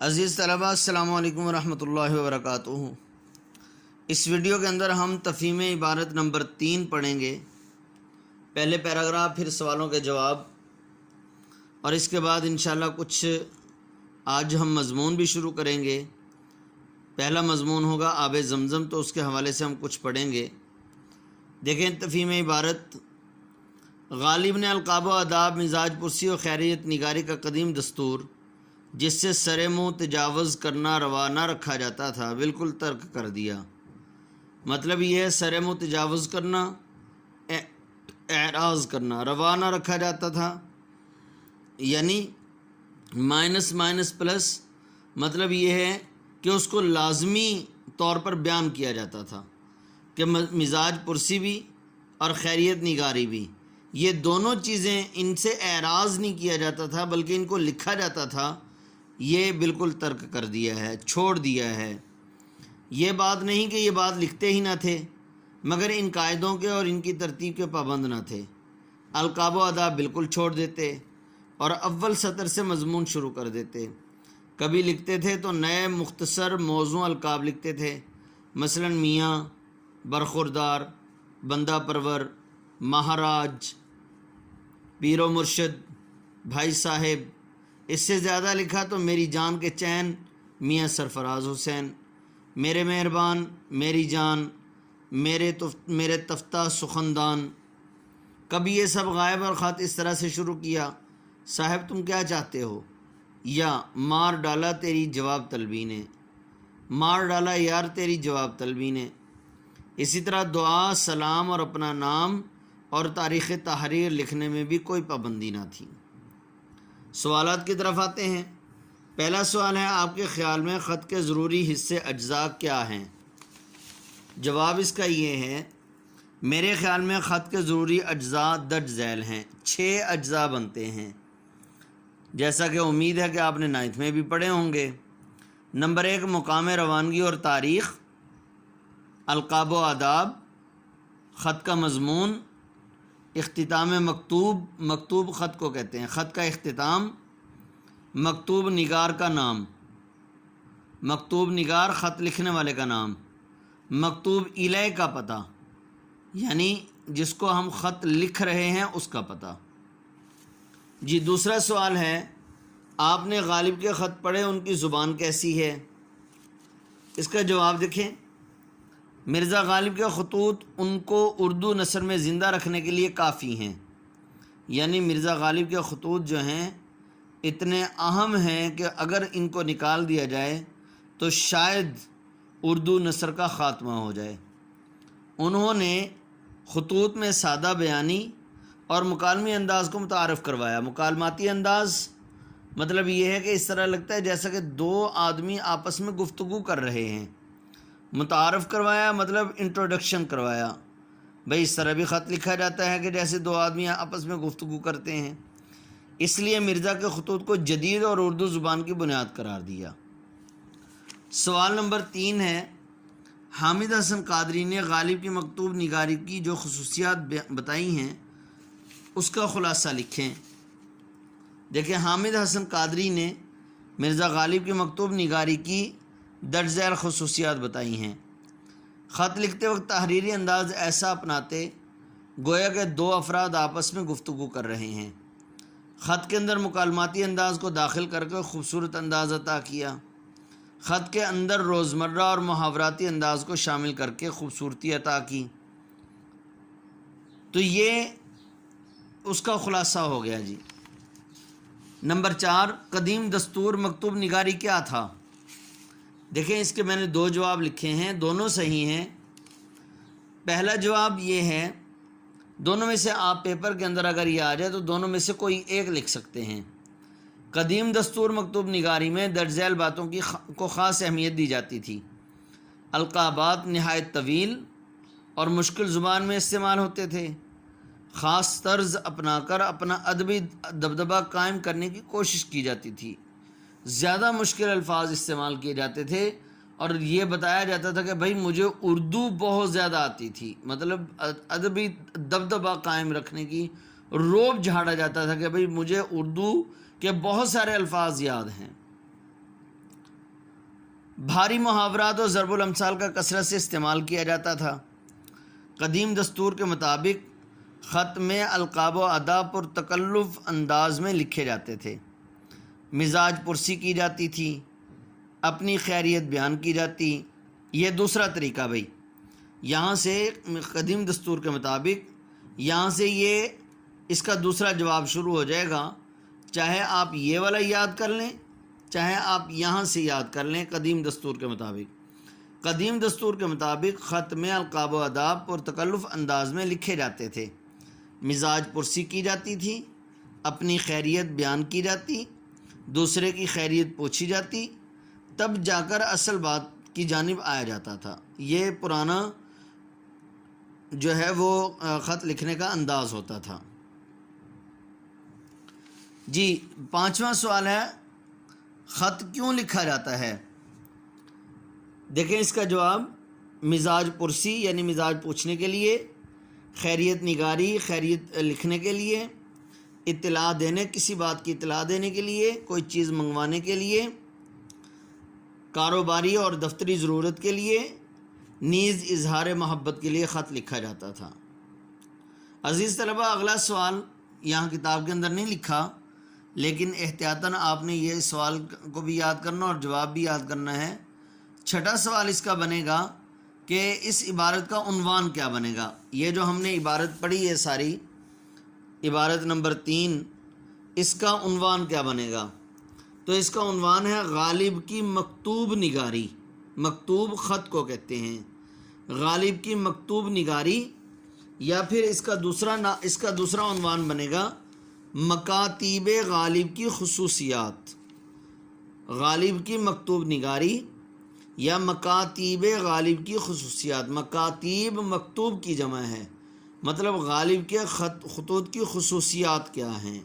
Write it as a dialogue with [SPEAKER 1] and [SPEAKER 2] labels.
[SPEAKER 1] عزیز طلباء، السلام علیکم ورحمۃ اللہ وبرکاتہ۔ اس ویڈیو کے اندر ہم تفہیم عبارت نمبر 3 پڑھیں گے۔ پہلے پیراگراف، پھر سوالوں کے جواب، اور اس کے بعد انشاءاللہ کچھ آج ہم مضمون بھی شروع کریں گے۔ پہلا مضمون ہوگا آب زمزم، تو اس کے حوالے سے ہم کچھ پڑھیں گے۔ دیکھیں تفہیم عبارت: غالب نے القاب و آداب، مزاج پرسی و خیریت نگاری کا قدیم دستور، جس سے سر منہ تجاوز کرنا روا نہ رکھا جاتا تھا، بالکل ترک کر دیا۔ مطلب یہ ہے سر منہ تجاوز کرنا، اعراض کرنا روا نہ رکھا جاتا تھا، یعنی مائنس مائنس پلس، مطلب یہ ہے کہ اس کو لازمی طور پر بیان کیا جاتا تھا کہ مزاج پرسی بھی اور خیریت نگاری بھی، یہ دونوں چیزیں، ان سے اعراض نہیں کیا جاتا تھا بلکہ ان کو لکھا جاتا تھا۔ یہ بالکل ترک کر دیا ہے، چھوڑ دیا ہے۔ یہ بات نہیں کہ یہ بات لکھتے ہی نہ تھے، مگر ان قاعدوں کے اور ان کی ترتیب کے پابند نہ تھے۔ القاب و آداب بالکل چھوڑ دیتے اور اول سطر سے مضمون شروع کر دیتے۔ کبھی لکھتے تھے تو نئے مختصر موضوع القاب لکھتے تھے، مثلا میاں، برخوردار، بندہ پرور، مہاراج، پیر و مرشد، بھائی صاحب۔ اس سے زیادہ لکھا تو میری جان کے چین، میاں سرفراز حسین، میرے مہربان، میری جان، میرے تفتہ سخندان۔ کبھی یہ سب غائب اور خط اس طرح سے شروع کیا: صاحب تم کیا چاہتے ہو؟ یا مار ڈالا تیری جواب طلبی نے، مار ڈالا یار تیری جواب طلبی نے۔ اسی طرح دعا، سلام اور اپنا نام اور تاریخ تحریر لکھنے میں بھی کوئی پابندی نہ تھی۔ سوالات کی طرف آتے ہیں۔ پہلا سوال ہے: آپ کے خیال میں خط کے ضروری حصے اجزاء کیا ہیں؟ جواب اس کا یہ ہے: میرے خیال میں خط کے ضروری اجزاء درج ذیل ہیں۔ 6 اجزاء بنتے ہیں، جیسا کہ امید ہے کہ آپ نے 9th میں بھی پڑھے ہوں گے۔ نمبر 1، مقام روانگی اور تاریخ، القاب و آداب، خط کا مضمون، اختتام مکتوب، مکتوب خط کو کہتے ہیں، خط کا اختتام، مکتوب نگار کا نام، مکتوب نگار خط لکھنے والے کا نام، مکتوب الیہ کا پتہ، یعنی جس کو ہم خط لکھ رہے ہیں اس کا پتہ۔ جی، دوسرا سوال ہے: آپ نے غالب کے خط پڑھے، ان کی زبان کیسی ہے؟ اس کا جواب دیکھیں۔ مرزا غالب کے خطوط ان کو اردو نثر میں زندہ رکھنے کے لیے کافی ہیں، یعنی مرزا غالب کے خطوط جو ہیں اتنے اہم ہیں کہ اگر ان کو نکال دیا جائے تو شاید اردو نثر کا خاتمہ ہو جائے۔ انہوں نے خطوط میں سادہ بیانی اور مکالمی انداز کو متعارف کروایا۔ مکالماتی انداز مطلب یہ ہے کہ اس طرح لگتا ہے جیسا کہ 2 آدمی آپس میں گفتگو کر رہے ہیں۔ متعارف کروایا مطلب انٹروڈکشن کروایا، بھئی اس طرح بھی خط لکھا جاتا ہے کہ جیسے 2 آدمی آپس میں گفتگو کرتے ہیں۔ اس لیے مرزا کے خطوط کو جدید اور اردو زبان کی بنیاد قرار دیا۔ سوال نمبر 3 ہے: حامد حسن قادری نے غالب کی مکتوب نگاری کی جو خصوصیات بتائی ہیں اس کا خلاصہ لکھیں۔ دیکھیں، حامد حسن قادری نے مرزا غالب کی مکتوب نگاری کی درج ذیل خصوصیات بتائی ہیں۔ خط لکھتے وقت تحریری انداز ایسا اپناتے گویا کہ 2 افراد آپس میں گفتگو کر رہے ہیں۔ خط کے اندر مکالماتی انداز کو داخل کر کے خوبصورت انداز عطا کیا۔ خط کے اندر روزمرہ اور محاوراتی انداز کو شامل کر کے خوبصورتی عطا کی۔ تو یہ اس کا خلاصہ ہو گیا جی۔ نمبر 4، قدیم دستور مکتوب نگاری کیا تھا؟ دیکھیں، اس کے میں نے 2 جواب لکھے ہیں، دونوں صحیح ہیں۔ پہلا جواب یہ ہے، دونوں میں سے آپ پیپر کے اندر اگر یہ آ جائے تو دونوں میں سے کوئی ایک لکھ سکتے ہیں۔ قدیم دستور مکتوب نگاری میں درج ذیل باتوں کو خاص اہمیت دی جاتی تھی۔ القابات نہایت طویل اور مشکل زبان میں استعمال ہوتے تھے۔ خاص طرز اپنا کر اپنا ادبی دبدبہ قائم کرنے کی کوشش کی جاتی تھی۔ زیادہ مشکل الفاظ استعمال کیے جاتے تھے اور یہ بتایا جاتا تھا کہ بھائی مجھے اردو بہت زیادہ آتی تھی، مطلب ادبی دبدبہ قائم رکھنے کی روب جھاڑا جاتا تھا کہ بھئی مجھے اردو کے بہت سارے الفاظ یاد ہیں۔ بھاری محاورات اور ضرب الامثال کا کثرت سے استعمال کیا جاتا تھا۔ قدیم دستور کے مطابق خط میں القاب و اداب پر تکلف انداز میں لکھے جاتے تھے، مزاج پرسی کی جاتی تھی، اپنی خیریت بیان کی جاتی۔ یہ دوسرا طریقہ بھائی، یہاں سے قدیم دستور کے مطابق یہاں سے یہ اس کا دوسرا جواب شروع ہو جائے گا، چاہے آپ یہ والا یاد کر لیں چاہے آپ یہاں سے یاد کر لیں۔ قدیم دستور کے مطابق خط میں القاب و اداب پر تکلف انداز میں لکھے جاتے تھے، مزاج پرسی کی جاتی تھی، اپنی خیریت بیان کی جاتی، دوسرے کی خیریت پوچھی جاتی، تب جا کر اصل بات کی جانب آیا جاتا تھا۔ یہ پرانا جو ہے وہ خط لکھنے کا انداز ہوتا تھا۔ جی 5واں سوال ہے، خط کیوں لکھا جاتا ہے؟ دیکھیں اس کا جواب، مزاج پرسی یعنی مزاج پوچھنے کے لیے، خیریت نگاری خیریت لکھنے کے لیے، اطلاع دینے کسی بات کی اطلاع دینے کے لیے، کوئی چیز منگوانے کے لیے، کاروباری اور دفتری ضرورت کے لیے، نیز اظہار محبت کے لیے خط لکھا جاتا تھا۔ عزیز طلبہ، اگلا سوال یہاں کتاب کے اندر نہیں لکھا، لیکن احتیاطاً آپ نے یہ سوال کو بھی یاد کرنا اور جواب بھی یاد کرنا ہے۔ چھٹا سوال اس کا بنے گا کہ اس عبارت کا عنوان کیا بنے گا؟ یہ جو ہم نے عبارت پڑھی ہے ساری، عبارت نمبر 3، اس کا عنوان کیا بنے گا؟ تو اس کا عنوان ہے غالب کی مکتوب نگاری۔ مکتوب خط کو کہتے ہیں، غالب کی مکتوب نگاری، یا پھر اس کا دوسرا عنوان بنے گا مکاتیب غالب کی خصوصیات۔ غالب کی مکتوب نگاری یا مکاتیب غالب کی خصوصیات۔ مکاتیب مکتوب کی جمع ہے، مطلب غالب کے خطوط کی خصوصیات کیا ہیں۔